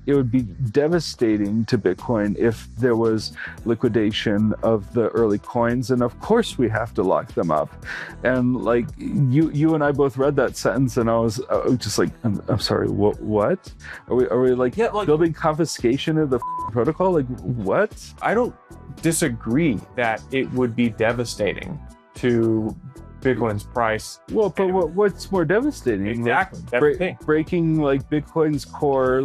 it would be devastating to Bitcoin if there was liquidation of the early coins, and of course we have to lock them up. And like you and I both read that sentence, and I was just like, I'm sorry, what are we like, building confiscation of the protocol? Like, what? I don't disagree that it would be devastating to Bitcoin's price. Well, but what's more devastating? Exactly. Like, That's the thing. Breaking like Bitcoin's core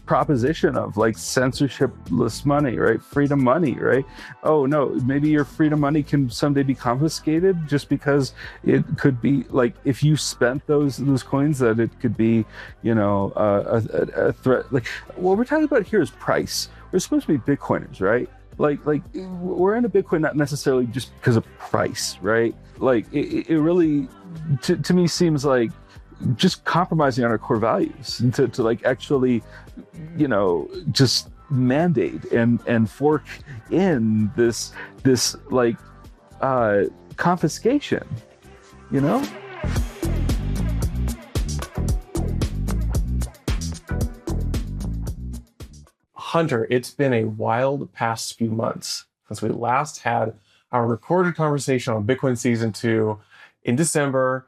proposition of like censorship-less money, right? Freedom money, right? Oh no, maybe your freedom money can someday be confiscated just because it could be like, if you spent those coins, that it could be, a threat. Like, what we're talking about here is price. We're supposed to be Bitcoiners, right? Like we're into Bitcoin not necessarily just because of price, right? Like it really, to me, seems like just compromising on our core values, and to like actually, just mandate and fork in this like confiscation, Hunter, it's been a wild past few months since we last had our recorded conversation on Bitcoin Season 2 in December.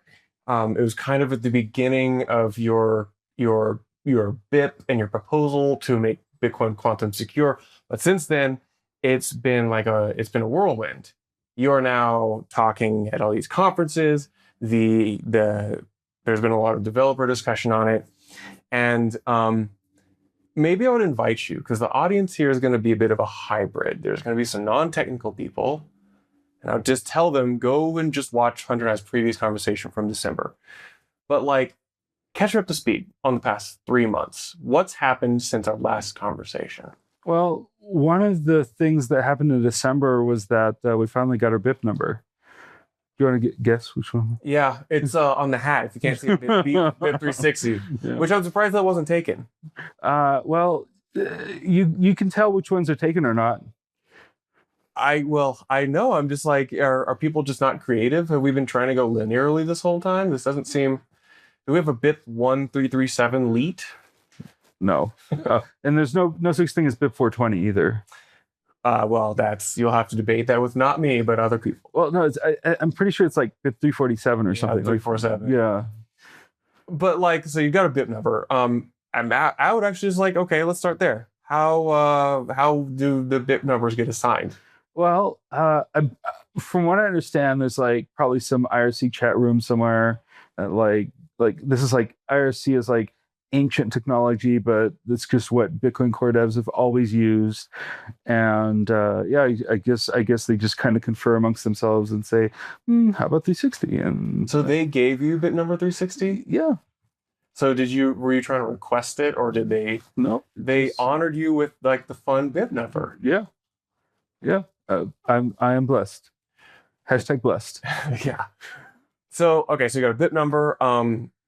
It was kind of at the beginning of your BIP and your proposal to make Bitcoin quantum secure. But since then, it's been a whirlwind. You are now talking at all these conferences. There's been a lot of developer discussion on it, and maybe I would invite you, because the audience here is going to be a bit of a hybrid. There's going to be some non-technical people, and I'll just tell them, go and just watch Hunter and I's previous conversation from December. But catch up to speed on the past 3 months. What's happened since our last conversation? Well, one of the things that happened in December was that we finally got our BIP number. Do you want to guess which one? Yeah, it's on the hat. If you can't see it, BIP 360, yeah. Which I'm surprised that wasn't taken. You can tell which ones are taken or not. I know. I'm just like, are people just not creative? Have we been trying to go linearly this whole time? This doesn't seem. Do we have a BIP 1337 leet? No, and there's no such thing as BIP 420 either. You'll have to debate that with not me, but other people. Well, no, I'm pretty sure it's like BIP 347 or something. 347. Yeah. But so you've got a BIP number. I would actually just okay, let's start there. How do the BIP numbers get assigned? Well, from what I understand, there's probably some IRC chat room somewhere. This is IRC is ancient technology, but it's just what Bitcoin core devs have always used. And I guess they just kind of confer amongst themselves and say, how about 360? And so they gave you bit number 360? Yeah. So were you trying to request it, or did they? No. They honored you with the fun bit number. Yeah. Yeah. I am blessed. Hashtag blessed. Yeah. So you got a bit number.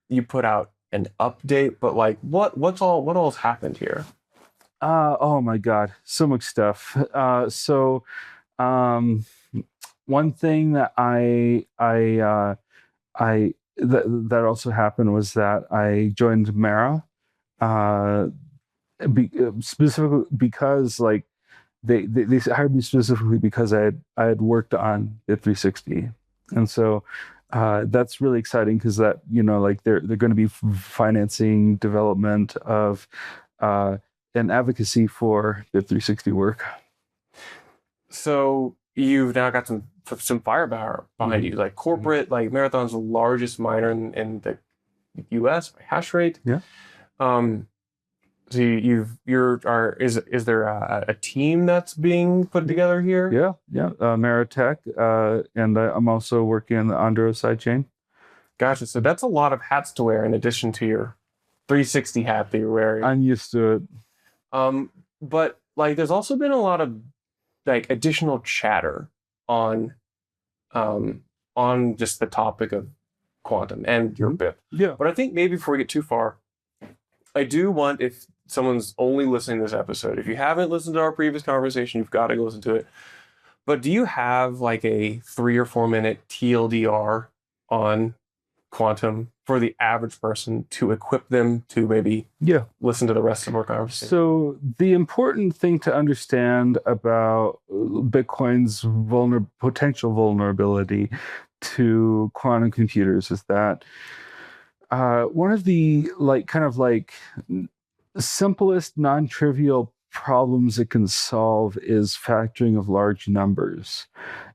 You put out an update, but what all's happened here? Oh my God, so much stuff. One thing that that also happened was that I joined Mara, specifically because they hired me specifically because I had worked on BIP 360, and so. That's really exciting because that they're going to be financing development of an advocacy for BIP 360 work. So you've now got some firepower behind you, corporate, Marathon's the largest miner in the U.S. by hash rate. Yeah. So is there a team that's being put together here? Yeah. Maratech, and I'm also working on the Andro sidechain. Gotcha. So that's a lot of hats to wear in addition to your 360 hat that you're wearing. I'm used to it. But there's also been a lot of additional chatter on just the topic of quantum and your BIP. Yeah. But I think maybe before we get too far, I do want, if someone's only listening to this episode, if you haven't listened to our previous conversation, you've got to go listen to it. But do you have a 3 or 4 minute TLDR on quantum for the average person to equip them to maybe Yeah. listen to the rest of our conversation? So the important thing to understand about Bitcoin's potential vulnerability to quantum computers is that one of the simplest non-trivial problems it can solve is factoring of large numbers.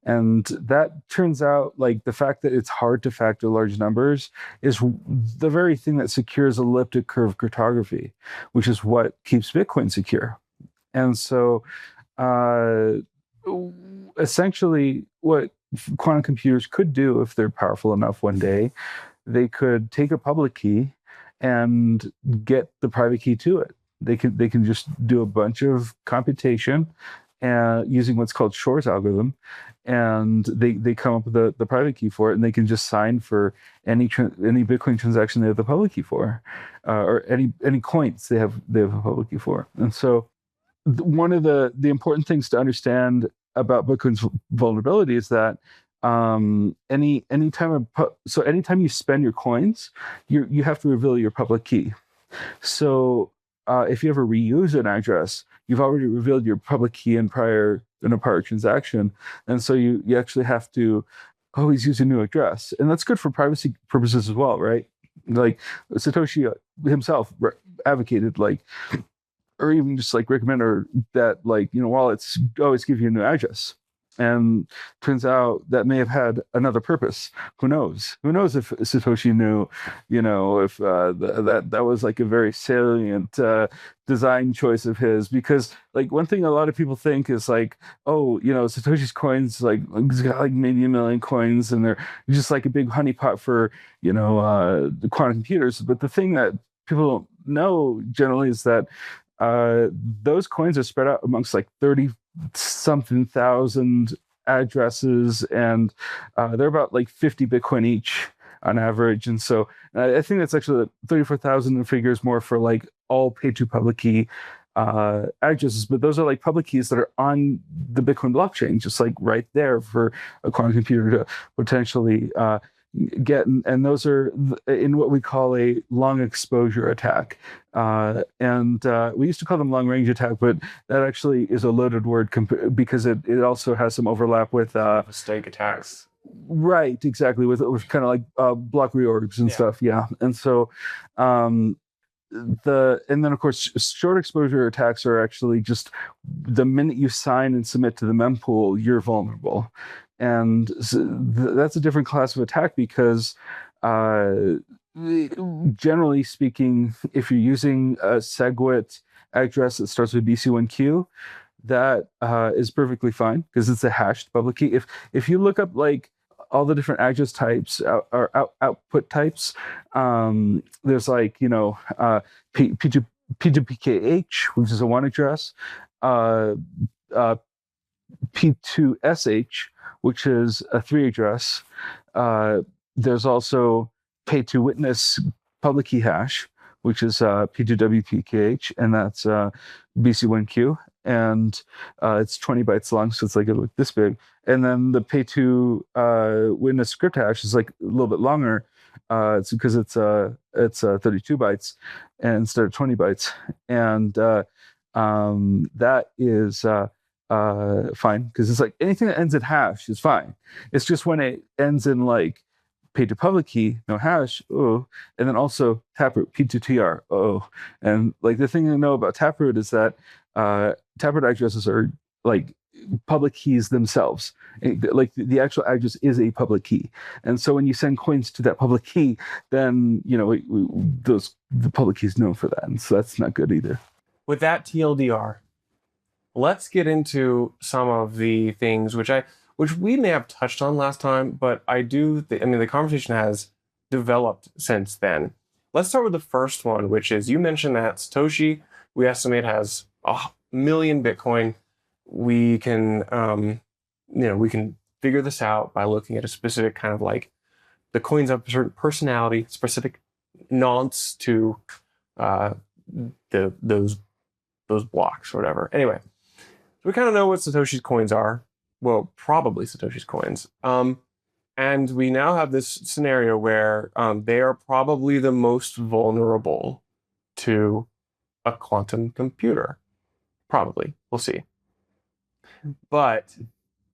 And that turns out, like, the fact that it's hard to factor large numbers is the very thing that secures elliptic curve cryptography, which is what keeps Bitcoin secure. And so uh, essentially what quantum computers could do, if they're powerful enough one day, they could take a public key and get the private key to it. They can just do a bunch of computation using what's called Shor's algorithm, and they come up with the private key for it, and they can just sign for any Bitcoin transaction they have the public key for, or any coins they have a public key for. And so one of the important things to understand about Bitcoin's vulnerability is that anytime you spend your coins, you have to reveal your public key. So if you ever reuse an address, you've already revealed your public key in a prior transaction, and so you actually have to always use a new address, and that's good for privacy purposes as well, right? Like Satoshi himself advocated, like, or even just like recommend, or that, like, wallets always give you a new address. And turns out that may have had another purpose. Who knows? Who knows if Satoshi knew, if that was like a very salient design choice of his? Because, like, one thing a lot of people think is like, oh, Satoshi's coins, like, he's got like maybe 1 million coins, and they're just like a big honeypot for the quantum computers. But the thing that people don't know generally is that those coins are spread out amongst like 30 something thousand addresses, and they're about like 50 Bitcoin each on average. And so I think that's actually 34,000 figures more for like all pay to public key addresses, but those are like public keys that are on the Bitcoin blockchain, just like right there for a quantum computer to potentially get. And those are in what we call a long exposure attack, and we used to call them long range attack, but that actually is a loaded word because it also has some overlap with mistake attacks. Right, exactly, with kind of like block reorgs and stuff. Yeah. And so and then of course short exposure attacks are actually just the minute you sign and submit to the mempool, you're vulnerable. And that's a different class of attack because generally speaking, if you're using a SegWit address that starts with BC1Q, that is perfectly fine because it's a hashed public key. If you look up like all the different address types or output types, there's like P2PKH, which is a one address, P2SH, which is a three address. There's also pay to witness public key hash, which is P2WPKH, and that's BC1Q, and it's 20 bytes long, so it's like this big. And then the pay to witness script hash is like a little bit longer. It's because it's 32 bytes and instead of 20 bytes, and that is fine because it's like anything that ends in hash is fine. It's just when it ends in like pay to public key, no hash, oh, and then also taproot, P2TR, oh. And like the thing to know about taproot is that taproot addresses are like public keys themselves. Like the actual address is a public key, and so when you send coins to that public key, then the public key is known for that, and so that's not good either. With that TLDR, let's get into some of the things which we may have touched on last time, but I mean, the conversation has developed since then. Let's start with the first one, which is, you mentioned that Satoshi, we estimate, has 1 million Bitcoin. We can, we can figure this out by looking at a specific kind of like the coins have a certain personality, specific nonce to those blocks or whatever. Anyway, we kind of know what Satoshi's coins are. Well, probably Satoshi's coins. And we now have this scenario where they are probably the most vulnerable to a quantum computer. Probably. We'll see. But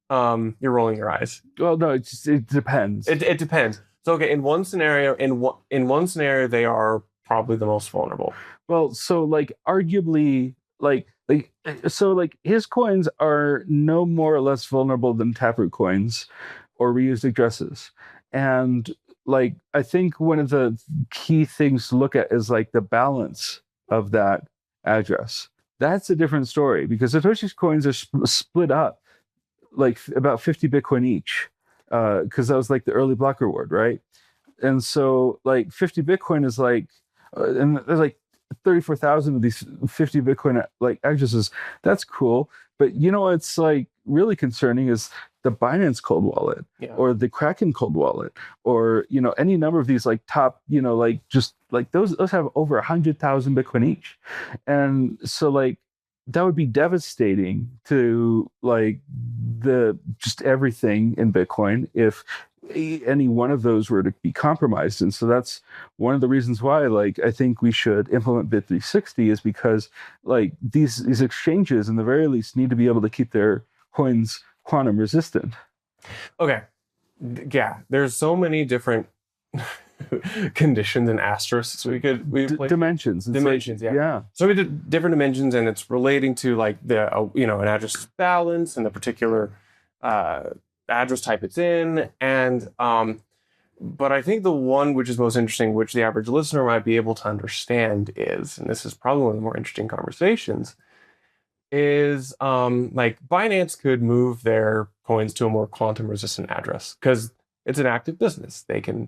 you're rolling your eyes. Well, no, it depends. It depends. So okay, in one scenario, they are probably the most vulnerable. Well, so like arguably, like his coins are no more or less vulnerable than Taproot coins or reused addresses. And like I think one of the key things to look at is like the balance of that address. That's a different story because Satoshi's coins are split up like about 50 Bitcoin each, because that was like the early block reward, right? And so like 50 Bitcoin is like, and there's like 34,000 of these 50 Bitcoin like addresses. That's cool. But you know what's like really concerning is the Binance cold wallet, Yeah. or the Kraken cold wallet, or you know any number of these like top, you know, like just like those have over 100,000 Bitcoin each. And so like that would be devastating to like the just everything in Bitcoin if any one of those were to be compromised. And so that's one of the reasons why like I think we should implement bit 360, is because like these exchanges in the very least need to be able to keep their coins quantum resistant. Okay. Yeah, there's so many different conditions and asterisks we play. Dimensions. It's Dimensions, like, yeah. So we did different dimensions, and it's relating to like the an address balance and the particular address type it's in, and but I think the one which is most interesting, which the average listener might be able to understand, is, and this is probably one of the more interesting conversations, is like Binance could move their coins to a more quantum resistant address because it's an active business. They can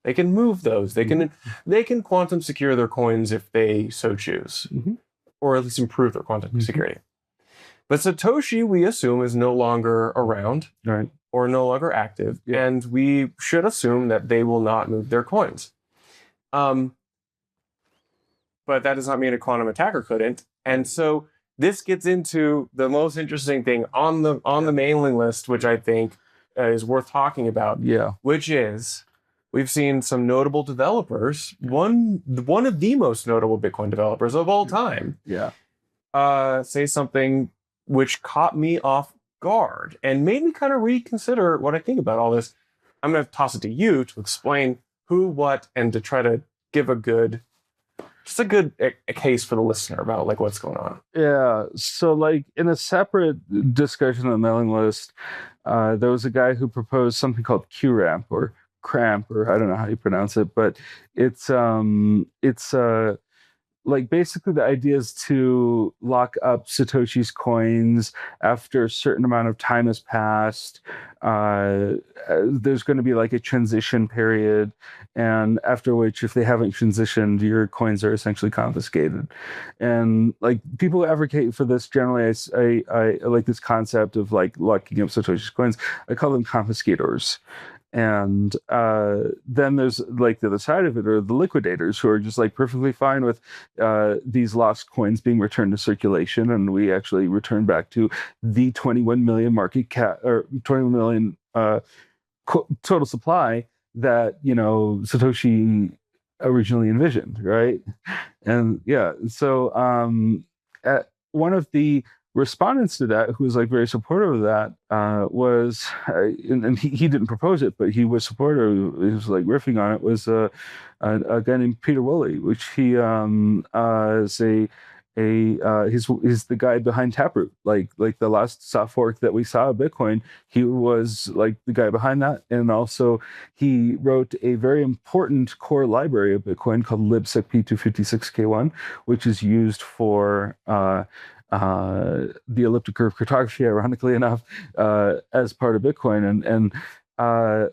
they can move those. They can quantum secure their coins if they so choose, or at least improve their quantum security. But Satoshi, we assume, is no longer around, right, or no longer active, and we should assume that they will not move their coins. But that does not mean a quantum attacker couldn't. And so this gets into the most interesting thing on the mailing list, which I think is worth talking about. Yeah, which is we've seen some notable developers. One of the most notable Bitcoin developers of all time. Yeah. Say something which caught me off guard and made me kind of reconsider what I think about all this. I'm going to toss it to you to explain who, what, and to try to give a good case for the listener about like what's going on. Yeah. So like in a separate discussion on the mailing list, there was a guy who proposed something called QRAMP or cramp, or I don't know how you pronounce it, but it's like basically the idea is to lock up Satoshi's coins after a certain amount of time has passed. There's going to be like a transition period, and after which, if they haven't transitioned, your coins are essentially confiscated. And like people who advocate for this generally, I like this concept of like locking up Satoshi's coins. I call them confiscators. And then there's like the other side of it, or the liquidators, who are just like perfectly fine with these lost coins being returned to circulation, and we actually return back to the 21 million market cap, or 21 million total supply that Satoshi originally envisioned, right? And yeah, so one of the respondents to that, who was like very supportive of that, was, and he didn't propose it, but he was supportive. He was like riffing on it. Was a guy named Peter Woolley, which he is he's the guy behind Taproot, like the last soft fork that we saw of Bitcoin. He was like the guy behind that, and also he wrote a very important core library of Bitcoin called libsecp256k1, which is used for the elliptic curve cryptography, ironically enough, as part of Bitcoin. And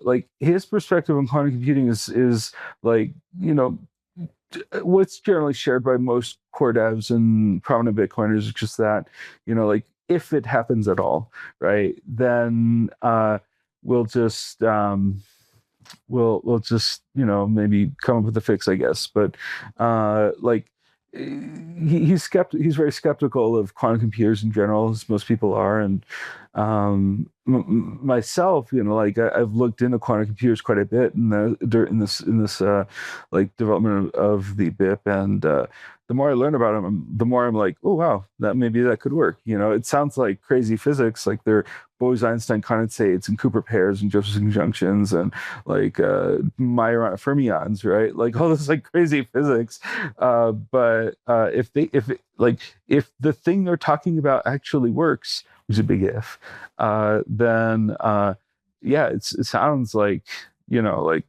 like his perspective on quantum computing is like, what's generally shared by most core devs and prominent Bitcoiners, is just that, like if it happens at all, right, then we'll just we'll just maybe come up with a fix, I guess. But like he's very skeptical of quantum computers in general, as most people are, and Myself, like I've looked into quantum computers quite a bit in this like development of the BIP, and the more I learn about them, the more I'm like, oh wow, that maybe that could work. It sounds like crazy physics, like they're Bose-Einstein condensates and Cooper pairs and Josephson junctions and like Majorana fermions, right? Like all this like crazy physics. But if the thing they're talking about actually works, which is a big if, then yeah, it sounds like like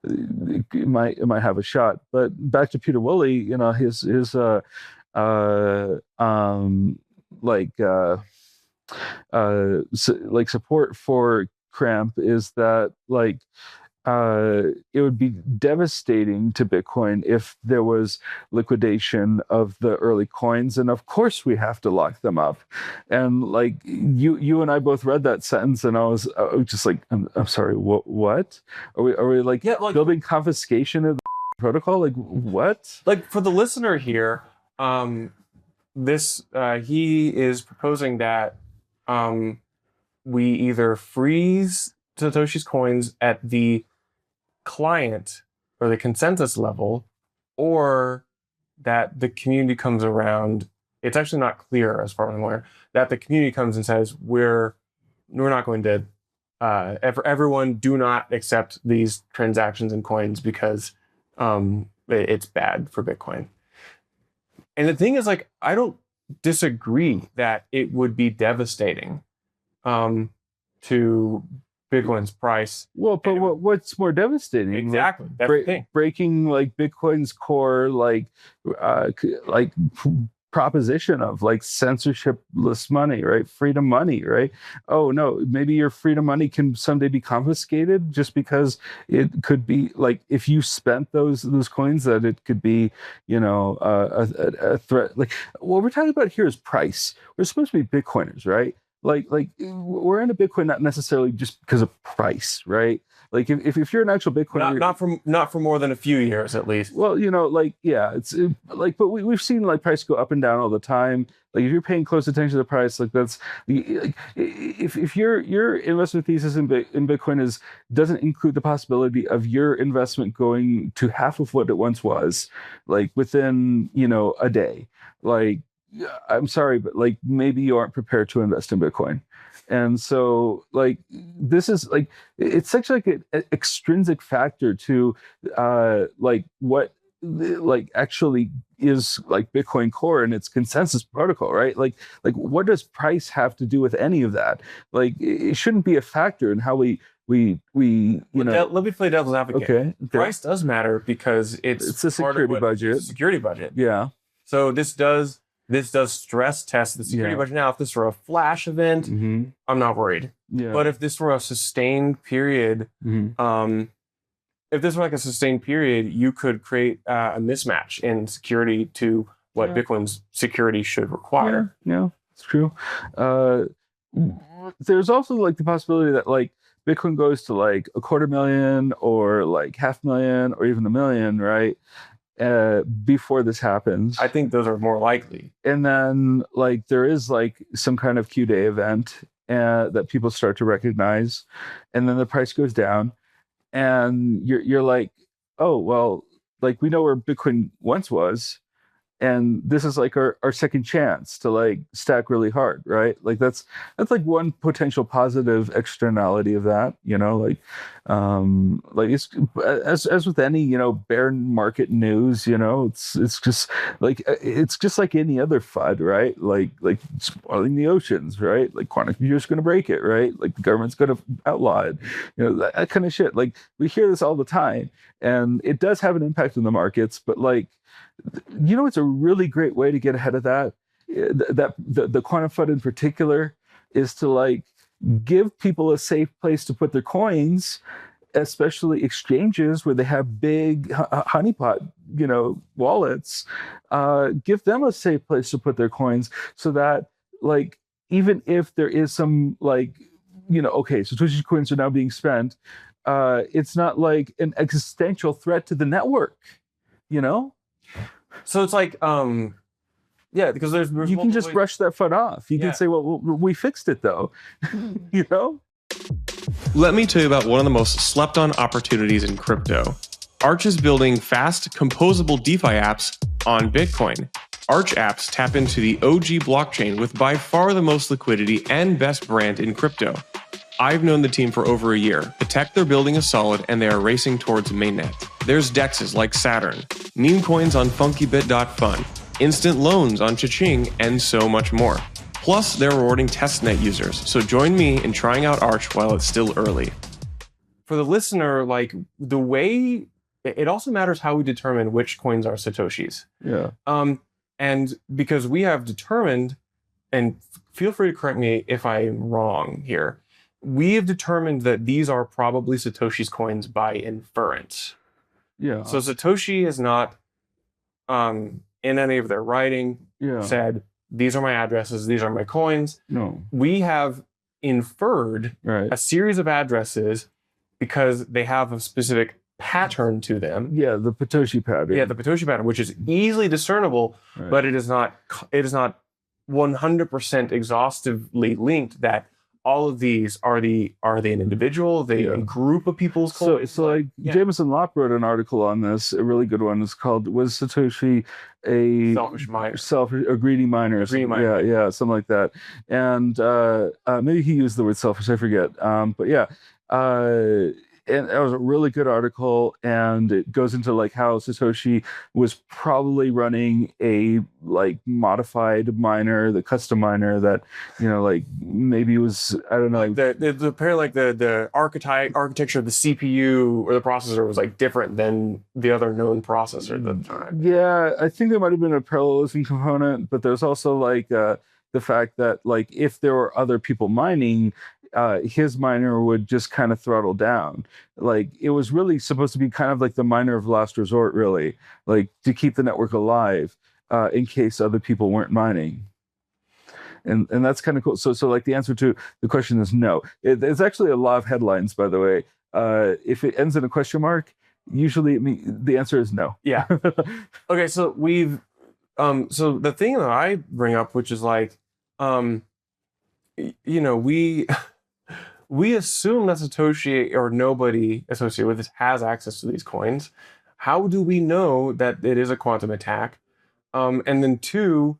it might have a shot. But back to Peter Woolley, his like like support for cramp is that like it would be devastating to Bitcoin if there was liquidation of the early coins, and of course we have to lock them up. And like you and I both read that sentence, and I was just like, I'm sorry, what are we like, Yeah, like building confiscation of the protocol? Like what? like for the listener here, this he is proposing that we either freeze Satoshi's coins at the client or the consensus level, or that the community comes around. It's actually not clear, as far as I'm aware, that the community comes and says we're not going to everyone do not accept these transactions in coins because it's bad for Bitcoin. And the thing is, like, I don't disagree that it would be devastating to Bitcoin's price. Well, but what's more devastating? Exactly. That's the thing. Breaking like Bitcoin's core like proposition of like censorship-less money, right? Freedom money, right? Oh no, maybe your freedom money can someday be confiscated just because it could be like if you spent those coins, that it could be a threat. Like what we're talking about here is price. We're supposed to be Bitcoiners, right? Like we're into Bitcoin not necessarily just because of price, right? Like if you're an actual Bitcoiner, not for more than a few years at least. Well, like yeah, but we've seen like price go up and down all the time. Like if you're paying close attention to the price, like that's like, if your investment thesis in Bitcoin doesn't include the possibility of your investment going to half of what it once was, like within a day, like I'm sorry, but like maybe you aren't prepared to invest in Bitcoin. And so like this is like it's such like an extrinsic factor to like what like actually is like Bitcoin core and its consensus protocol, right? Like what does price have to do with any of that? Like it shouldn't be a factor in how we let me play devil's advocate. Okay. Price does matter because it's a security budget. It's a security budget. Yeah. So this does stress test the security budget. Now, if this were a flash event, I'm not worried. Yeah. But if this were a sustained period, if this were like a sustained period, you could create a mismatch in security to what Bitcoin's security should require. Yeah, it's true. There's also like the possibility that like Bitcoin goes to like 250,000 or like 500,000 or even 1 million, right? Before this happens. I think those are more likely. And then like there is like some kind of Q-Day event that people start to recognize, and then the price goes down, and you're like, oh well, like we know where Bitcoin once was, and this is like our second chance to like stack really hard, right? Like that's like one potential positive externality of that, like it's as with any bear market news, it's just like any other FUD, right? Like spoiling the oceans, right? Like quantum computers going to break it, right? Like the government's going to outlaw it, that kind of shit. Like we hear this all the time, and it does have an impact on the markets, but like it's a really great way to get ahead of that. That the quantum FUD in particular is to like give people a safe place to put their coins, especially exchanges where they have big honeypot, wallets. Give them a safe place to put their coins so that like even if there is some like okay, so Satoshi coins are now being spent, it's not like an existential threat to the network, So it's like Yeah, because there's You can just brush that foot off. You can say, well, we fixed it though. You know? Let me tell you about one of the most slept on opportunities in crypto. Arch is building fast, composable DeFi apps on Bitcoin. Arch apps tap into the OG blockchain with by far the most liquidity and best brand in crypto. I've known the team for over a year. The tech they're building is solid and they are racing towards mainnet. There's dexes like Saturn, meme coins on funkybit.fun, instant loans on Cha-Ching, and so much more. Plus, they're rewarding testnet users, so join me in trying out Arch while it's still early. For the listener, like the way, it also matters how we determine which coins are Satoshis. Yeah. And because we have determined, and feel free to correct me if I'm wrong here, we have determined that these are probably Satoshi's coins by inference. Yeah. So Satoshi is not in any of their writing said, these are my addresses, these are my coins. No. We have inferred a series of addresses because they have a specific pattern to them. Yeah, the Satoshi pattern. Yeah, the Satoshi pattern, which is easily discernible, but it is not 100% exhaustively linked that all of these are they an individual, a group of people's coins. So like Jameson Lopp wrote an article on this, a really good one. It's called "Was Satoshi a greedy miner?" Yeah, something like that. And maybe he used the word selfish, I forget. But yeah. And that was a really good article, and it goes into like how Satoshi was probably running a like modified miner, the custom miner that, you know, like maybe was, I don't know, like the architecture of the CPU or the processor was like different than the other known processor at the time. Yeah, I think there might have been a parallelism component, but there's also like the fact that like if there were other people mining, his miner would just kind of throttle down. Like it was really supposed to be kind of like the miner of last resort, really, like to keep the network alive in case other people weren't mining. And that's kind of cool. So like the answer to the question is no. It's actually a law of headlines, by the way. If it ends in a question mark, usually the answer is no. Yeah. Okay, so we've so the thing that I bring up, which is like, you know, we assume that Satoshi or nobody associated with this has access to these coins. How do we know that it is a quantum attack? And then two,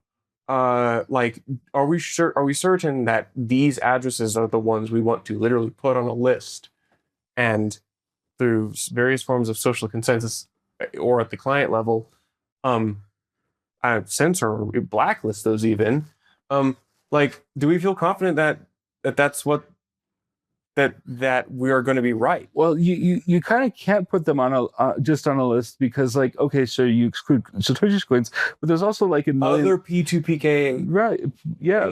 like, are we certain that these addresses are the ones we want to literally put on a list and through various forms of social consensus or at the client level, censor or blacklist those even? Like, do we feel confident that that's what that we are going to be right? Well, you kind of can't put them on just on a list because, like, okay, so you exclude Satoshi's coins, but there's also like a million other P2PK, right? Yeah,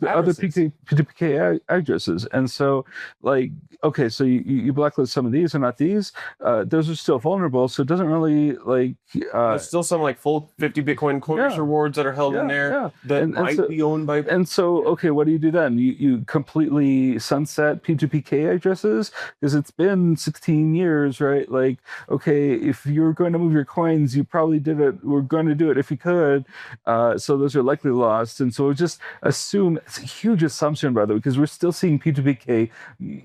other P2PK addresses, and so like, okay, so you blacklist some of these and not these. Those are still vulnerable, so it doesn't really like. There's still some like full 50 Bitcoin coins rewards that are held in there that might be owned by. And so, okay, what do you do then? You completely sunset P2PK addresses because it's been 16 years, right? Like, okay, if you're going to move your coins, you probably did it. We're going to do it if you could. So those are likely lost. And so just assume it's a huge assumption, by the way, because we're still seeing P2PK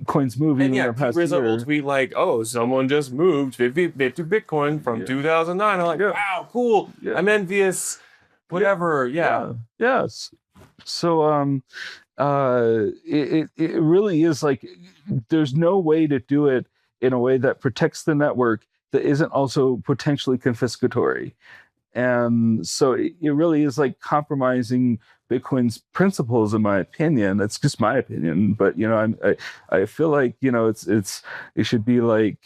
coins moving in the past year. Will tweet like, oh, someone just moved 50 Bitcoin from 2009. I'm like, wow, cool. Yeah. I'm envious. Whatever. Yeah. Yes. So it really is like there's no way to do it in a way that protects the network that isn't also potentially confiscatory. And so it really is like compromising Bitcoin's principles, in my opinion. That's just my opinion, but you know, I feel like, you know, it should be like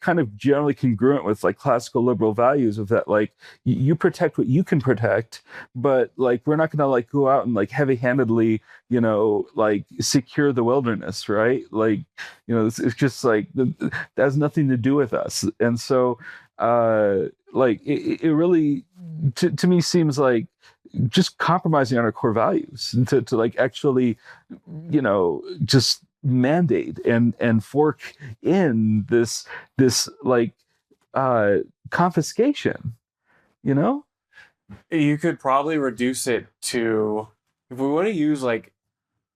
kind of generally congruent with like classical liberal values of that, like you protect what you can protect, but like we're not gonna like go out and like heavy-handedly, you know, like secure the wilderness, right? Like, you know, it's just like that has nothing to do with us. And so like it really to me seems like just compromising on our core values to like actually, you know, just mandate and fork in this like confiscation, you know. You could probably reduce it to, if we want to use like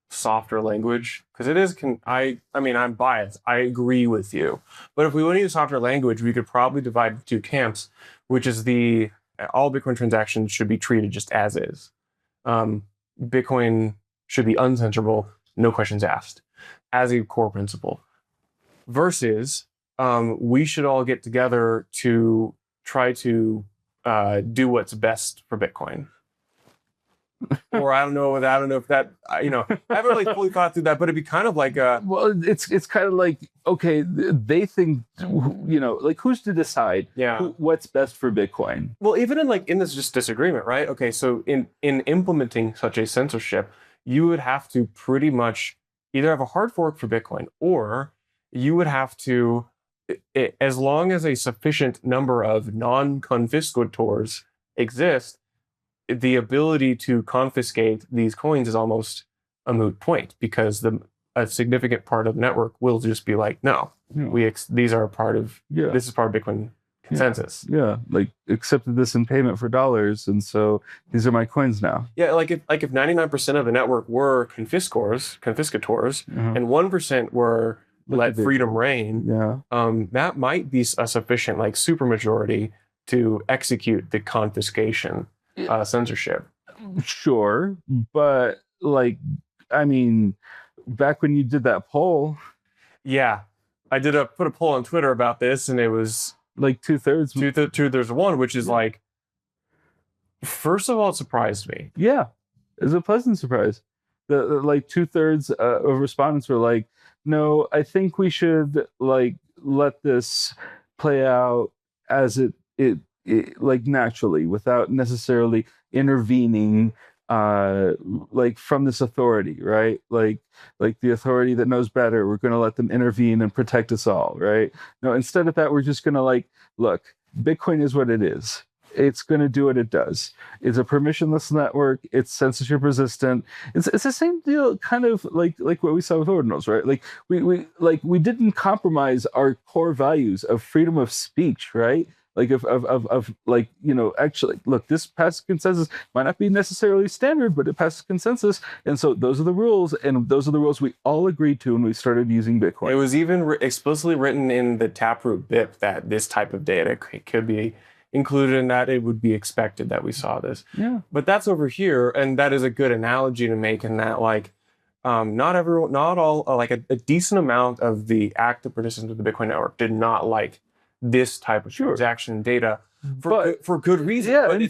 softer language, because it is I mean, I'm biased, I agree with you, but if we want to use softer language, we could probably divide into two camps, which is the all Bitcoin transactions should be treated just as is. Bitcoin should be uncensorable, no questions asked, as a core principle, versus we should all get together to try to do what's best for Bitcoin. Or I don't know if that, I haven't really fully thought through that, but it'd be kind of like a, Well, it's kind of like, okay, they think, like, who's to decide what's best for Bitcoin? well, even in this just disagreement, right? Okay, so in implementing such a censorship, you would have to pretty much either have a hard fork for Bitcoin, or you would have to, as long as a sufficient number of non-confiscators exist, the ability to confiscate these coins is almost a moot point, because a significant part of the network will just be like, no, these are a part of, this is part of Bitcoin consensus. Yeah, like, accepted this in payment for dollars, and so these are my coins now. Yeah, like if 99% of the network were confiscators, and 1% were let freedom reign, that might be a sufficient like supermajority to execute the confiscation censorship. Sure, but like, I mean, back when you did that poll, I put a poll on Twitter about this, and it was like 2/3. 2/3 1, which is like, first of all, it surprised me. Yeah, it was a pleasant surprise. The like 2/3 of respondents were like, no, I think we should like let this play out as it like naturally, without necessarily intervening like from this authority, right? Like the authority that knows better, we're going to let them intervene and protect us all, right? No, instead of that, we're just going to like, look, Bitcoin is what it is. It's going to do what it does. It's a permissionless network. It's censorship resistant. It's the same deal, kind of like what we saw with ordinals, right? Like we didn't compromise our core values of freedom of speech, right? Like of like, actually, look, this passes consensus, might not be necessarily standard, but it passes consensus, and so those are the rules, and those are the rules we all agreed to when we started using Bitcoin. It was even explicitly written in the Taproot BIP that this type of data could be included in that. It would be expected that we saw this. Yeah. But that's over here, and that is a good analogy to make, in that like, not all, like a decent amount of the active participants of the Bitcoin network did not like this type of transaction data for good reason. Yeah, but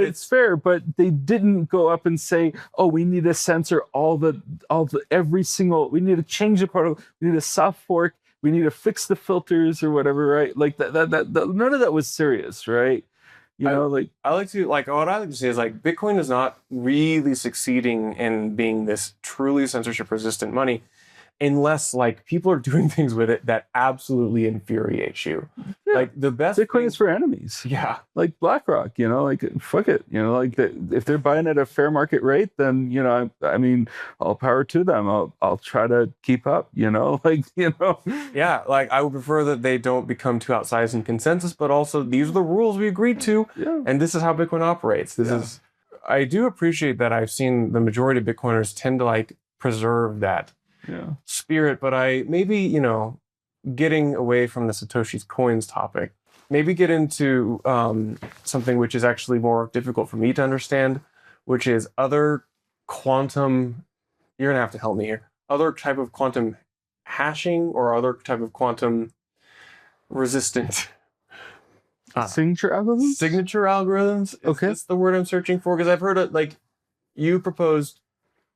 it's fair. But they didn't go up and say, "Oh, we need to censor every single. We need to change the protocol. We need a soft fork. We need to fix the filters or whatever." Right? Like that none of that was serious, right? What I like to say is like, Bitcoin is not really succeeding in being this truly censorship resistant money, unless like people are doing things with it that absolutely infuriates you. Yeah. Like the best Bitcoin is for enemies. Yeah. Like BlackRock, like, fuck it. Like if they're buying at a fair market rate, then, I mean, all power to them. I'll try to keep up, like. Yeah, like I would prefer that they don't become too outsized in consensus, but also these are the rules we agreed to. Yeah. And this is how Bitcoin operates. I do appreciate that I've seen the majority of Bitcoiners tend to like preserve that spirit, but I maybe, getting away from the Satoshi's coins topic, maybe get into something which is actually more difficult for me to understand, which is other quantum, you're gonna have to help me here, other type of quantum hashing, or other type of quantum resistant signature algorithms. Okay, that's the word I'm searching for, because I've heard it, like, you proposed.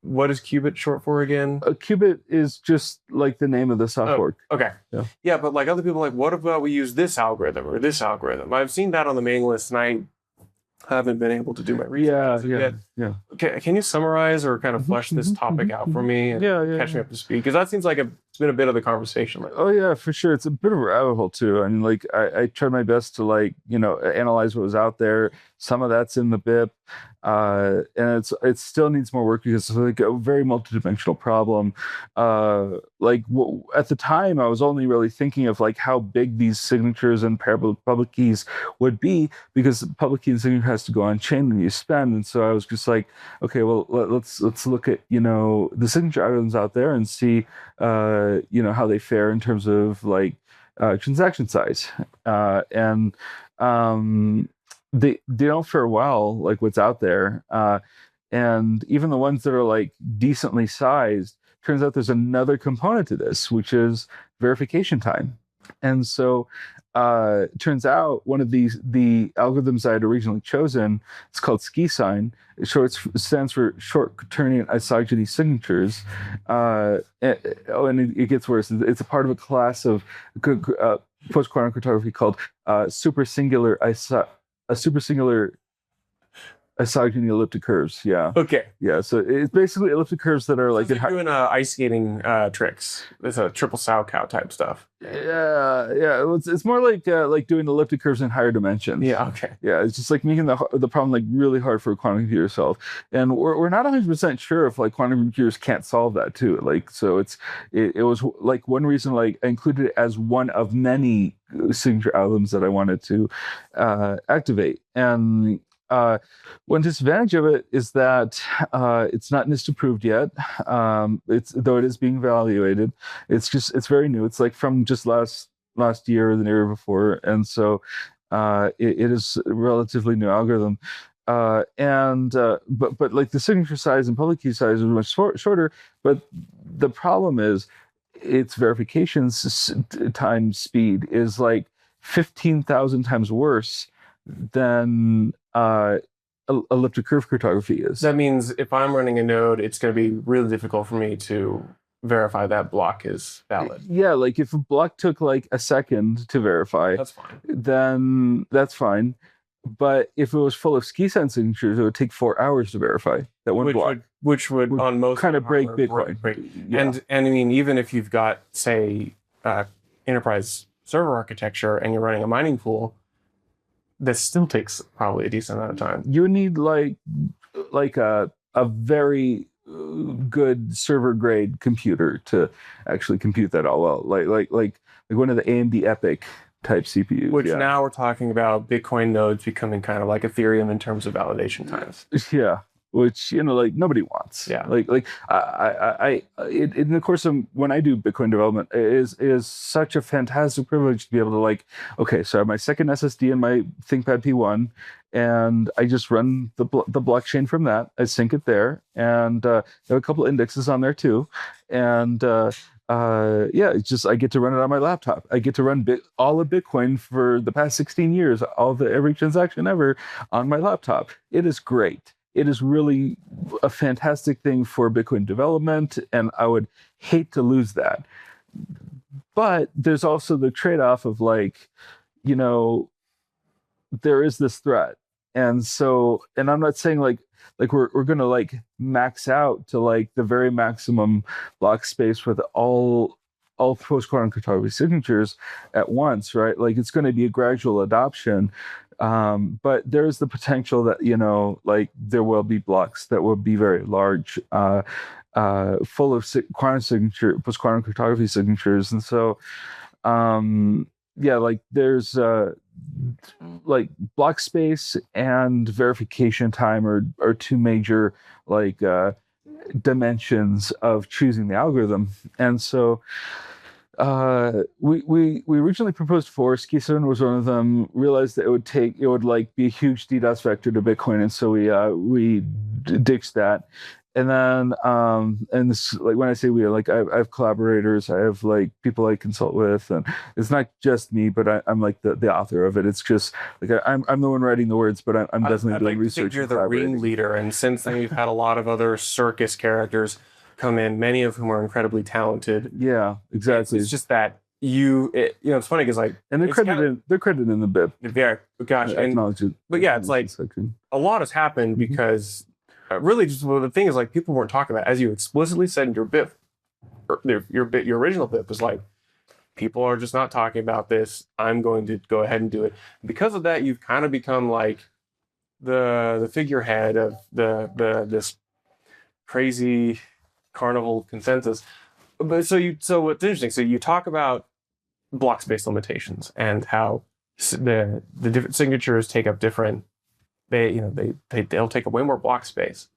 What is qubit short for again? A qubit is just like the name of the soft fork. Okay. Yeah, but like other people are like, what about we use this algorithm or this algorithm? I've seen that on the mailing list, and I haven't been able to do my research yet. Yeah. Okay, can you summarize or kind of flesh this topic out for me and catch me up to speed? Because that seems like it's been a bit of the conversation lately. Oh yeah, for sure. It's a bit of a rabbit hole too. I mean, like I tried my best to like, analyze what was out there. Some of that's in the BIP. And it still needs more work because it's like a very multidimensional problem. At the time, I was only really thinking of like how big these signatures and parallel public keys would be because the public key and signature has to go on chain when you spend. And so I was just like, okay, well let's look at the signature algorithms out there and see how they fare in terms of like transaction size, and they don't fare well like what's out there, and even the ones that are like decently sized, turns out there's another component to this, which is verification time. And so turns out one of the algorithms I had originally chosen, it's called SkiSign. Stands for short quaternion isogeny signatures. And it gets worse. It's a part of a class of post-quantum cryptography called super singular isogeny elliptic curves. Yeah. Okay. Yeah. So it's basically elliptic curves that are like doing ice skating tricks. It's a triple Salchow type stuff. Yeah. It's more like doing elliptic curves in higher dimensions. Yeah. Okay. Yeah. It's just like making the problem like really hard for a quantum computer to solve, and we're not 100% sure if like quantum computers can't solve that too. Like so, it was like one reason like I included it as one of many signature algorithms that I wanted to activate. And one disadvantage of it is that it's not NIST approved yet. Though it is being evaluated. It's very new. It's like from just last year or the year before, and so it is a relatively new algorithm. But like the signature size and public key size is much shorter. But the problem is its verification time speed is like 15,000 times worse than elliptic curve cryptography is. That means if I'm running a node, it's going to be really difficult for me to verify that block is valid. Yeah, like if a block took like a second to verify, that's fine. Then that's fine. But if it was full of SkiSign signatures, it would take 4 hours to verify that one block. Which would on most kind of break Bitcoin. Yeah. And I mean, even if you've got, say, enterprise server architecture and you're running a mining pool, this still takes probably a decent amount of time. You need like a very good server grade computer to actually compute that all well. Like one of the AMD EPYC type CPUs. Which now we're talking about Bitcoin nodes becoming kind of like Ethereum in terms of validation times. Yeah. Which like nobody wants. Yeah. I in the course of when I do Bitcoin development, it is such a fantastic privilege to be able to like, okay, so I have my second SSD in my ThinkPad P1, and I just run the blockchain from that. I sync it there, and I have a couple indexes on there too, and it's just I get to run it on my laptop. I get to run all of Bitcoin for the past 16 years, every transaction ever on my laptop. It is great. It is really a fantastic thing for Bitcoin development, and I would hate to lose that. But there's also the trade-off of like, there is this threat. And so, and I'm not saying like we're going to like max out to like the very maximum block space with all post-quantum cryptography signatures at once, right? Like it's going to be a gradual adoption. But there's the potential that like there will be blocks that will be very large, full of post-quantum cryptography signatures, and so like there's like block space and verification time are two major like dimensions of choosing the algorithm, and so. We originally proposed 4. SkiSign was one of them. Realized that it would like be a huge DDoS vector to Bitcoin, and so we ditched that. And then and this, like when I say we, like I have collaborators, I have like people I consult with, and it's not just me, but I'm like the author of it. It's just like I'm the one writing the words, but I'm definitely doing research. You're the ringleader, and since then we've had a lot of other circus characters come in, many of whom are incredibly talented. Yeah, exactly. It's just that it's funny because like, and they're credited in the BIP. Yeah, gosh, but yeah, it's like a lot has happened because really just well, the thing is like people weren't talking about, as you explicitly said in your BIP, your original BIP was like, people are just not talking about this. I'm going to go ahead and do it. Because of that, you've kind of become like the figurehead of the this crazy carnival consensus. But so what's interesting? So you talk about block space limitations and how the different signatures take up different. They'll take up way more block space.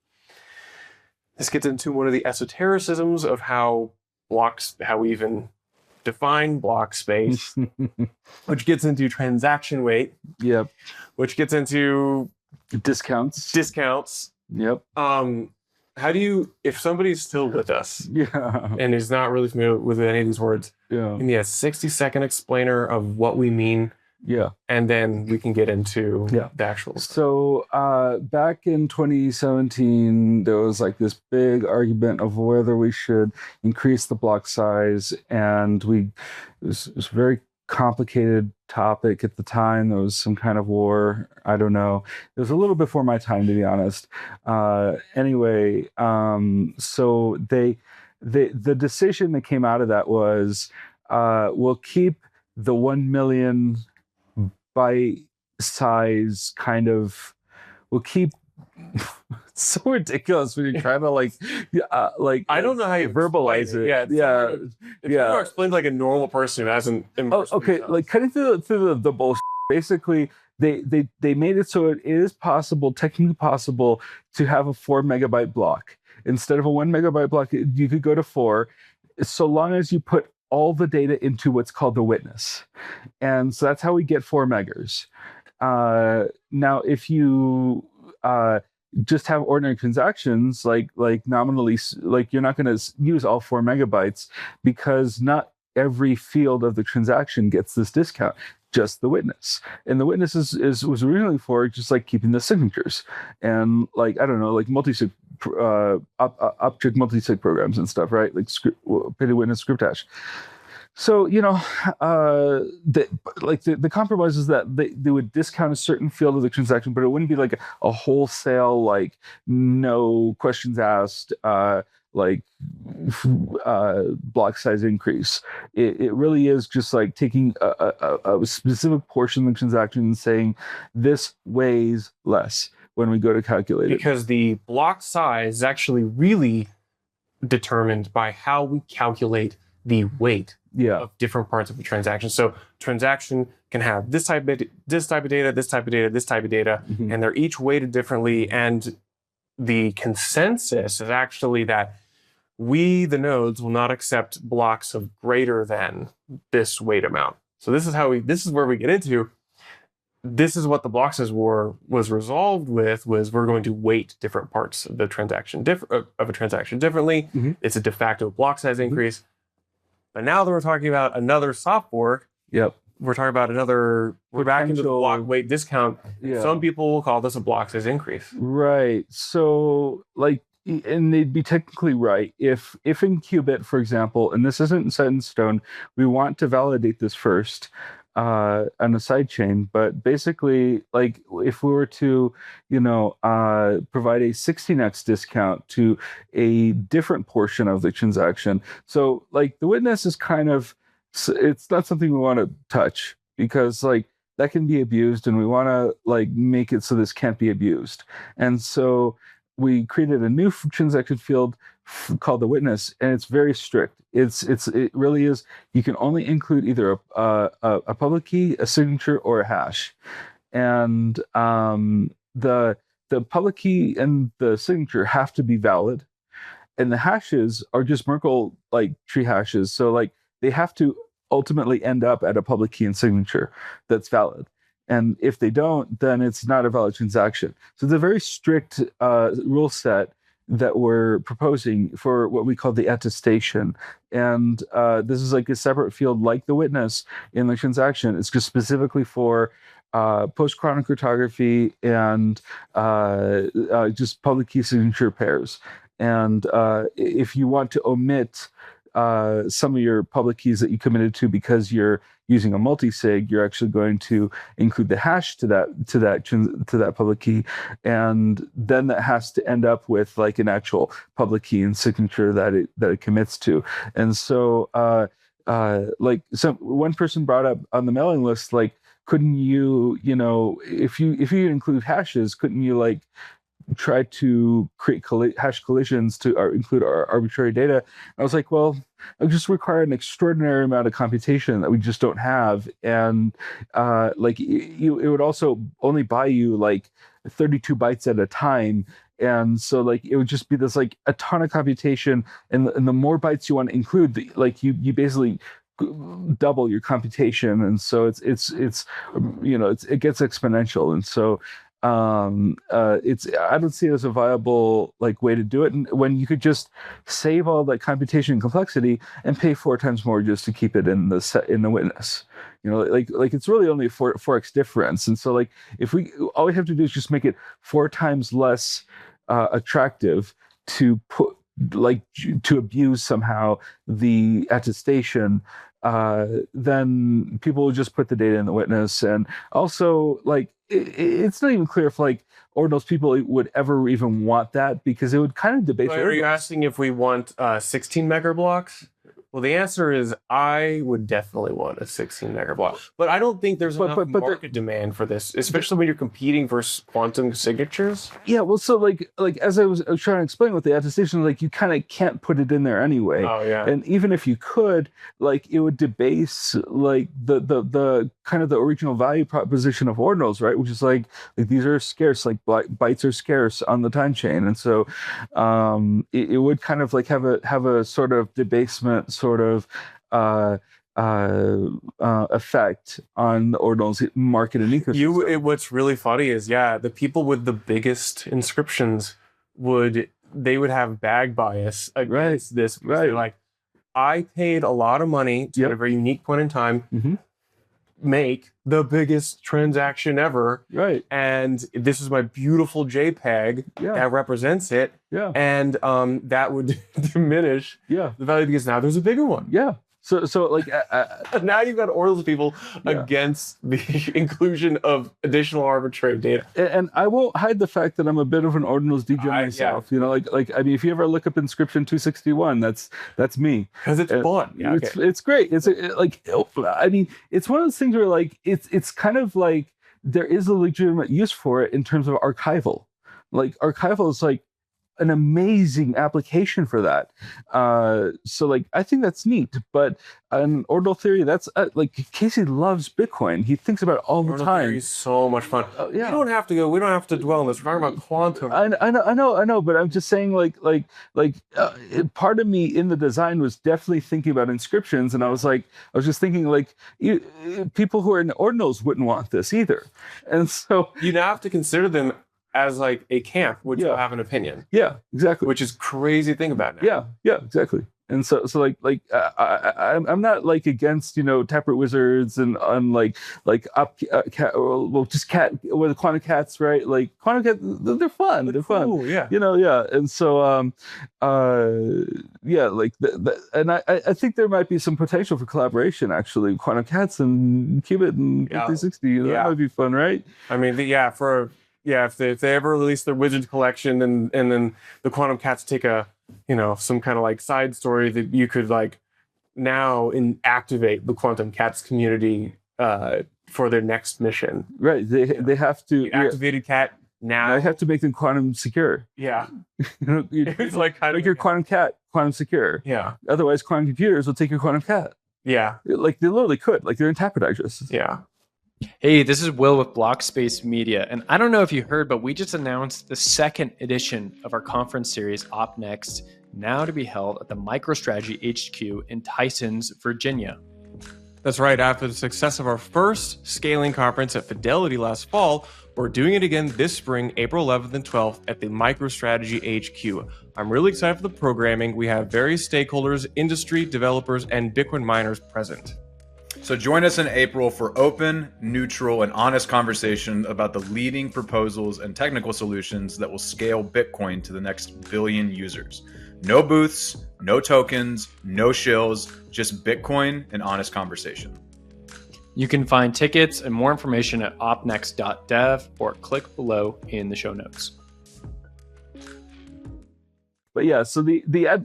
This gets into one of the esotericisms of how we even define block space, which gets into transaction weight. Yep. Which gets into discounts. Yep. How do you, if somebody's still with us, yeah, and is not really familiar with any of these words, yeah, give me a 60-second explainer of what we mean. Yeah. And then we can get into the actual stuff. So back in 2017, there was like this big argument of whether we should increase the block size. And it was a very complicated topic at the time. There was some kind of war. I don't know. It was a little before my time, to be honest. Anyway, so the decision that came out of that was we'll keep the 1 million by size kind of, we'll keep it's so ridiculous when you're trying to like I don't know how you verbalize it. It's explained like a normal person who hasn't okay, like cutting through the bullshit. Basically, they made it so it is possible, technically possible, to have a 4 megabyte block. Instead of a 1 megabyte block, you could go to 4, so long as you put all the data into what's called the witness. And so that's how we get 4 megas. Now, if you just have ordinary transactions, like nominally, like you're not going to use all 4 megabytes, because not every field of the transaction gets this discount, just the witness. And the witness was originally for just like keeping the signatures and like, I don't know, like multi-sig object multi-sig programs and stuff, right? Like petty witness script hash. So, the compromise is that they would discount a certain field of the transaction, but it wouldn't be like a wholesale, like no questions asked, block size increase. It really is just like taking a specific portion of the transaction and saying this weighs less when we go to calculate it. Because the block size is actually really determined by how we calculate the weight of different parts of the transaction. So transaction can have this type of data, this type of data, this type of data, and they're each weighted differently. And the consensus is actually that we, the nodes, will not accept blocks of greater than this weight amount. So this is where we get into, this is what the block size war was resolved with, was we're going to weight different parts of the transaction of a transaction differently. It's a de facto block size increase. But now that we're talking about another soft fork, we're talking about we're back into the block weight discount. Some people will call this a block size increase. Right. So and they'd be technically right if in qubit, for example, and this isn't set in stone, we want to validate this first on a side chain, but basically, like if we were to provide a 16x discount to a different portion of the transaction, so like the witness is kind of, it's not something we want to touch, because like that can be abused, and we want to like make it so this can't be abused. And so we created a new transaction field called the witness, and it's very strict. It really is. You can only include either a public key, a signature, or a hash. And the public key and the signature have to be valid, and the hashes are just Merkle like tree hashes. So like they have to ultimately end up at a public key and signature that's valid. And if they don't, then it's not a valid transaction. So it's a very strict rule set that we're proposing for what we call the attestation. And this is like a separate field like the witness in the transaction. It's just specifically for post-quantum cryptography and just public key signature pairs. And if you want to omit some of your public keys that you committed to because you're using a multi-sig, you're actually going to include the hash to that public key, and then that has to end up with like an actual public key and signature that it commits to. And so like one person brought up on the mailing list, like, couldn't you, if you include hashes, couldn't you like try to create hash collisions to include our arbitrary data? I was like, well, it would just require an extraordinary amount of computation that we just don't have, and like it would also only buy you like 32 bytes at a time. And so like it would just be this like a ton of computation, and the more bytes you want to include, like you basically double your computation, and so it gets exponential. And so I don't see it as a viable like way to do it, and when you could just save all that computation and complexity and pay 4 times more just to keep it in the witness. Like it's really only a 4x difference. And so like if all we have to do is just make it 4 times less attractive to put like to abuse somehow the attestation, then people will just put the data in the witness. And also like it's not even clear if like ordinals people would ever even want that, because it would kind of debase. Are you asking if we want 16 mega blocks? Well, the answer is I would definitely want a 16 mega block, but I don't think there's enough market demand for this, especially when you're competing versus quantum signatures. Yeah, well, so like as I was trying to explain with the attestation, like you kind of can't put it in there anyway. Oh yeah. And even if you could, like it would debase like the kind of the original value proposition of ordinals, right? Which is like these are scarce, like bytes are scarce on the time chain, and so it would kind of like have a sort of debasement sort of effect on the ordinals market and ecosystem. What's really funny is, the people with the biggest inscriptions would have bag bias against this. Right. They're like, I paid a lot of money to at a very unique point in time, make the biggest transaction ever. Right. And this is my beautiful JPEG that represents it. Yeah. And that would diminish the value because now there's a bigger one. Yeah. So like now you've got ordinals people against the inclusion of additional arbitrary data. And I won't hide the fact that I'm a bit of an ordinals DJ myself. Like I mean, if you ever look up inscription 261, that's me. Because it's fun. Yeah, it's great. It's I mean, it's one of those things where like it's kind of like there is a legitimate use for it in terms of archival. Like archival is like an amazing application for that. So like I think that's neat. But in ordinal theory, that's like Casey loves Bitcoin. He thinks about it all the time. Theory is so much fun. We don't have to dwell on this. We're talking about quantum. I know, but I'm just saying like part of me in the design was definitely thinking about inscriptions, and I was just thinking like people who are in ordinals wouldn't want this either. And so you now have to consider them as like a camp, which will have an opinion. Yeah, exactly. Which is crazy thing about now. Yeah, exactly. And so I'm not like against taproot wizards and the quantum cats, right? Like quantum cats, they're fun. They're cool, fun. Yeah. And so and I think there might be some potential for collaboration actually. Quantum cats and Qubit and 5060. That would be fun, right? I mean, if they ever release their Wizards collection and then the Quantum Cats take a some kind of like side story that you could like now activate the Quantum Cats community for their next mission. Right. They have to activated cat now. I have to make them quantum secure. Yeah. It's like make your quantum cat quantum secure. Yeah. Otherwise, quantum computers will take your quantum cat. Yeah. Like they literally could. Like they're in taproot addresses. Yeah. Hey, this is Will with Blockspace Media, and I don't know if you heard, but we just announced the second edition of our conference series, Op Next, now to be held at the MicroStrategy HQ in Tysons, Virginia. That's right. After the success of our first scaling conference at Fidelity last fall, we're doing it again this spring, April 11th and 12th at the MicroStrategy HQ. I'm really excited for the programming. We have various stakeholders, industry, developers, and Bitcoin miners present. So join us in April for open, neutral, and honest conversation about the leading proposals and technical solutions that will scale Bitcoin to the next billion users. No booths, no tokens, no shills, just Bitcoin and honest conversation. You can find tickets and more information at opnext.dev or click below in the show notes. But yeah, so the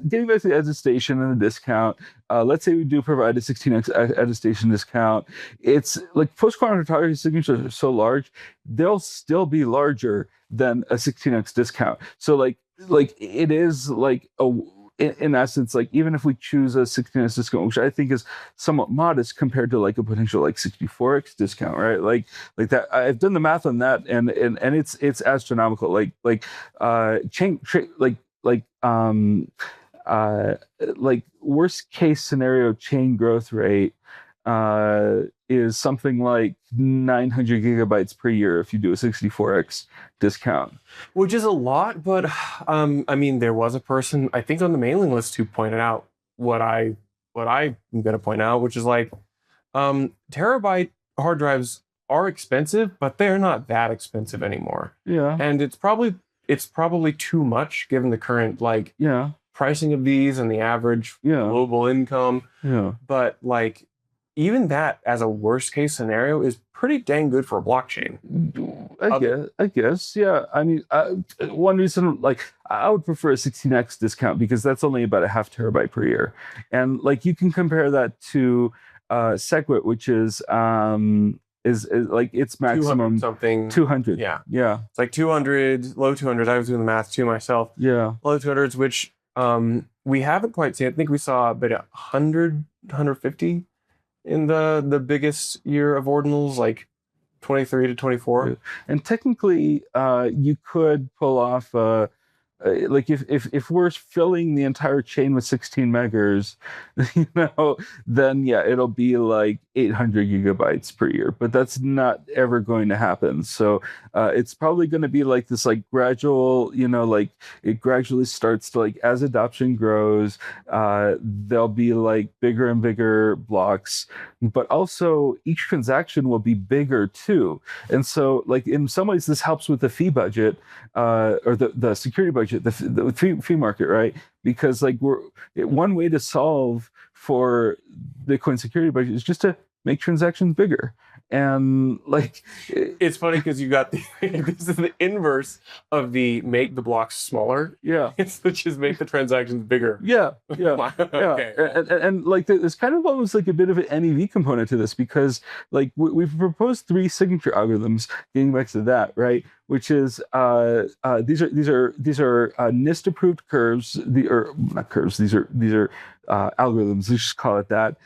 getting back to the attestation and the discount, let's say we do provide a 16x attestation discount. It's like post-quantum cryptography signatures are so large, they'll still be larger than a 16x discount. So like it is like in essence, like even if we choose a 16x discount, which I think is somewhat modest compared to like a potential like 64x discount, right? Like that, I've done the math on that, and it's astronomical. Like worst case scenario chain growth rate is something like 900 gigabytes per year if you do a 64x discount, which is a lot. But I mean, there was a person I think on the mailing list who pointed out what I'm going to point out, which is like terabyte hard drives are expensive, but they're not that expensive anymore. Yeah, and it's probably too much given the current pricing of these and the average global income. Yeah, but like even that as a worst case scenario is pretty dang good for a blockchain. I guess. Yeah. I mean, one reason, like, I would prefer a 16x discount because that's only about a half terabyte per year, and like you can compare that to SegWit, which is like its maximum 200. Yeah, it's like 200, low 200s. I was doing the math too myself. Yeah, low 200s, which we haven't quite seen. I think we saw about 100, 150 in the biggest year of ordinals, like 23 to 24. And technically, you could pull off like if we're filling the entire chain with 16 megas, then yeah, it'll be like 800 gigabytes per year. But that's not ever going to happen. So it's probably going to be like this, like gradual, like it gradually starts to, like, as adoption grows, there'll be like bigger and bigger blocks, but also each transaction will be bigger too. And so, like, in some ways, this helps with the fee budget, or the security budget, the fee market, right? Because like one way to solve for Bitcoin security budget is just to make transactions bigger. And like it's funny because you got this is the inverse of the make the blocks smaller. Yeah, it's just make the transactions bigger. Yeah. Okay. And like there's kind of almost like a bit of an NEV component to this, because like we've proposed 3 signature algorithms, getting back to that, right? Which is these are NIST approved curves. Or not curves. These are algorithms. Let's just call it that.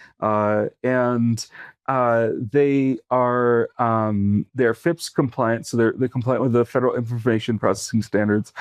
And they are they're FIPS compliant, so they're compliant with the Federal Information Processing Standards,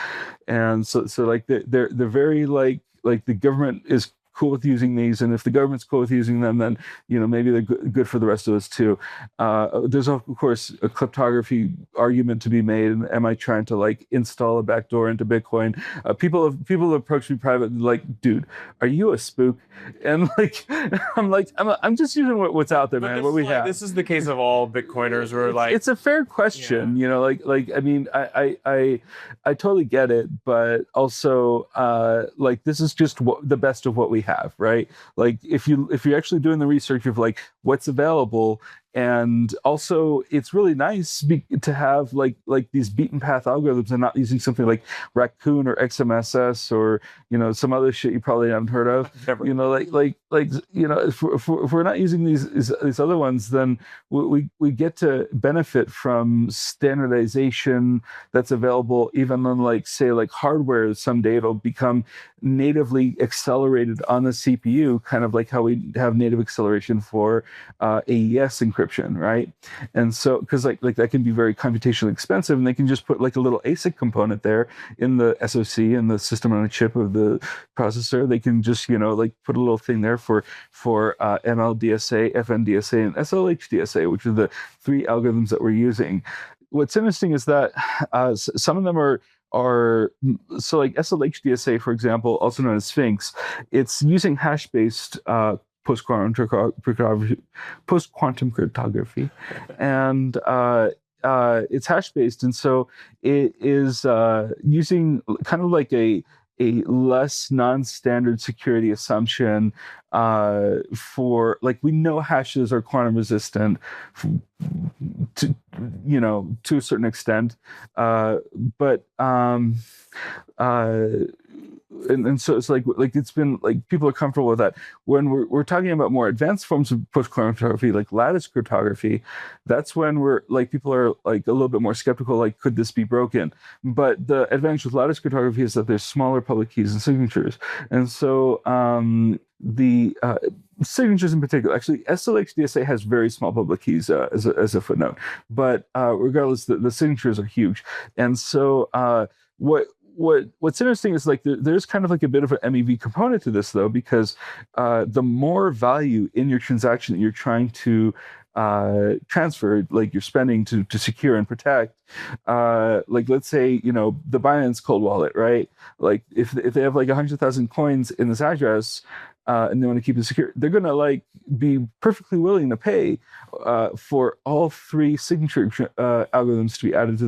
and so like they're very like the government is cool with using these, and if the government's cool with using them, then maybe they're good for the rest of us too. There's of course a cryptography argument to be made, and am I trying to like install a backdoor into Bitcoin? People have approached me privately, like, dude, are you a spook? And like I'm just using what's out there, man. What we have. This is the case of all Bitcoiners, where like it's a fair question, like I mean I totally get it, but also like this is just the best of what we have, right? Like if you're actually doing the research of like what's available, and also it's really nice to have like these beaten path algorithms and not using something like Raccoon or XMSS or some other shit you probably haven't heard of. Never. If we're not using these other ones, then we get to benefit from standardization that's available even on like say like hardware. Someday it'll become natively accelerated on the CPU, kind of like how we have native acceleration for AES encryption, right? And so because like that can be very computationally expensive, and they can just put like a little ASIC component there in the SoC and the system on a chip of the processor. They can just like put a little thing there for MLDSA, FNDSA, and SLHDSA, which are the 3 algorithms that we're using. What's interesting is that some of them are so like SLHDSA, for example, also known as Sphinx. It's using hash-based post-quantum cryptography, and it's hash based, and so it is using kind of like a less non-standard security assumption for, like, we know hashes are quantum resistant to, to a certain extent, but and so it's like it's been like people are comfortable with that. When we're talking about more advanced forms of post-quantum cryptography, like lattice cryptography, that's when we're like people are like a little bit more skeptical, like, could this be broken? But the advantage with lattice cryptography is that there's smaller public keys and signatures, and so the signatures in particular, actually SLH DSA has very small public keys, as a footnote, but regardless, the signatures are huge. And so what's interesting is like there's kind of like a bit of an MEV component to this, though, because the more value in your transaction that you're trying to transfer, like you're spending to secure and protect, like let's say the Binance cold wallet, right? Like if they have like 100,000 coins in this address, and they want to keep it secure, they're gonna like be perfectly willing to pay for all three signature algorithms to be added to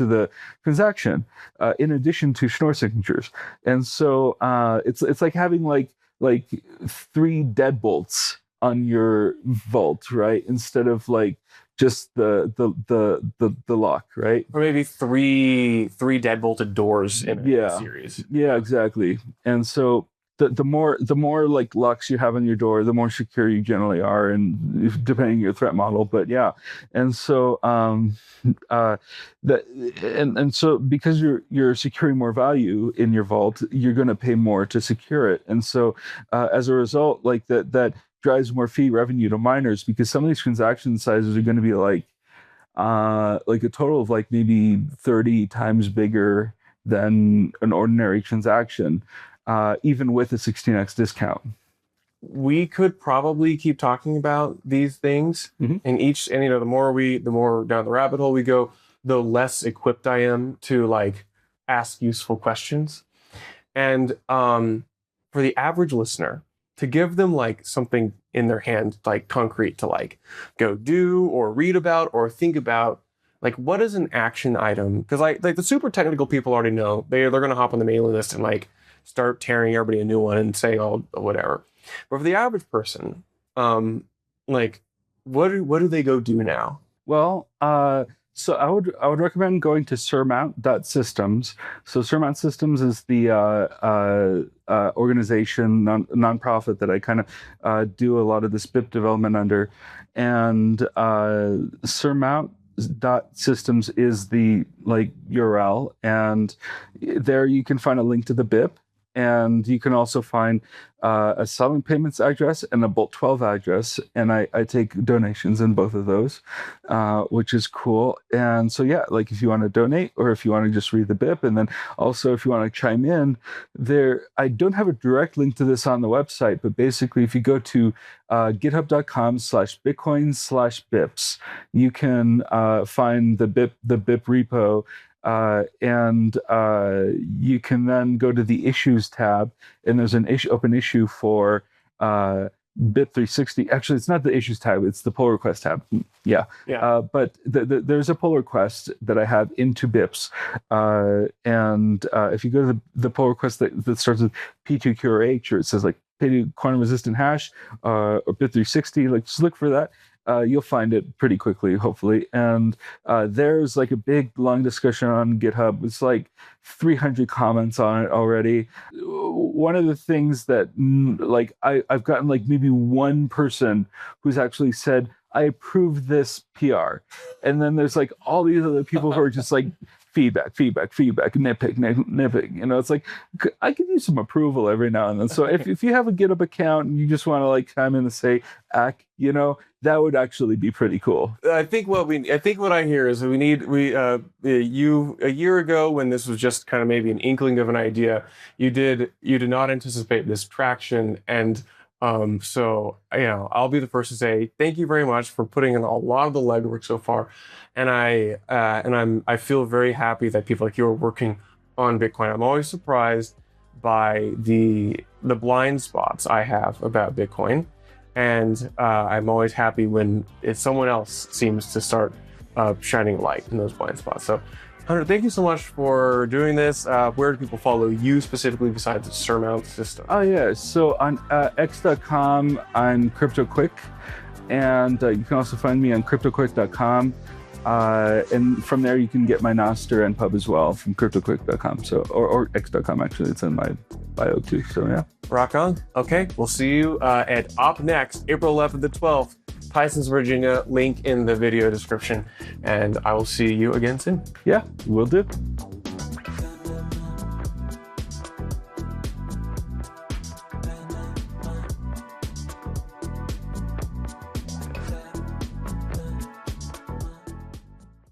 the transaction, in addition to Schnorr signatures. And so it's like having like three deadbolts on your vault, right? Instead of like just the lock, right? Or maybe three deadbolted doors in a series. Yeah, exactly. And so the more like locks you have on your door, the more secure you generally are, and depending on your threat model. But yeah, and so so because you're securing more value in your vault, you're going to pay more to secure it, and so as a result, like that drives more fee revenue to miners, because some of these transaction sizes are going to be like a total of like maybe 30 times bigger than an ordinary transaction, even with a 16x discount. We could probably keep talking about these things, and the more down the rabbit hole we go, the less equipped I am to like ask useful questions. And for the average listener, to give them like something in their hand, like concrete to like go do or read about or think about, like what is an action item? Because like the super technical people already know they're going to hop on the mailing list and like start tearing everybody a new one and say, oh, whatever. But for the average person, like what do they go do now? Well, so I would recommend going to surmount.systems. So Surmount Systems is the organization, nonprofit that I kind of do a lot of this BIP development under, and surmount.systems is the like URL, and there you can find a link to the BIP. And you can also find a Solana payments address and a Bolt 12 address. And I take donations in both of those, which is cool. And so, yeah, like if you want to donate or if you want to just read the BIP, and then also if you want to chime in there, I don't have a direct link to this on the website, but basically if you go to github.com/bitcoin/bips, you can find the BIP repo. And you can then go to the issues tab, and there's an open issue for BIP 360. Actually, it's not the issues tab; it's the pull request tab. Yeah. But there's a pull request that I have into BIPs, and if you go to the pull request that starts with P2QRH, or it says like P2 quantum resistant hash or BIP 360, like just look for that. You'll find it pretty quickly, hopefully. And there's like a big, long discussion on GitHub. It's like 300 comments on it already. One of the things that like I've gotten like maybe one person who's actually said, I approve this PR. And then there's like all these other people who are just like, feedback, nitpick. It's like, I could use some approval every now and then. So if you have a GitHub account and you just want to like chime in and say, that would actually be pretty cool. I think what I hear is you a year ago, when this was just kind of maybe an inkling of an idea, you did not anticipate this traction, and so I'll be the first to say thank you very much for putting in a lot of the legwork so far, and I feel very happy that people like you are working on Bitcoin. I'm always surprised by the blind spots I have about Bitcoin. And I'm always happy when someone else seems to start shining light in those blind spots. So, Hunter, thank you so much for doing this. Where do people follow you specifically besides the Surmount system? Oh, yeah. So on x.com, I'm CryptoQuick. And you can also find me on cryptoquick.com. And from there, you can get my Nostr and pub as well from cryptoquick.com. So, or x.com, actually. It's in my bio too. So, yeah. Rock on. Okay. We'll see you at Op Next, April 11th to 12th, Tysons, Virginia. Link in the video description. And I will see you again soon. Yeah, will do.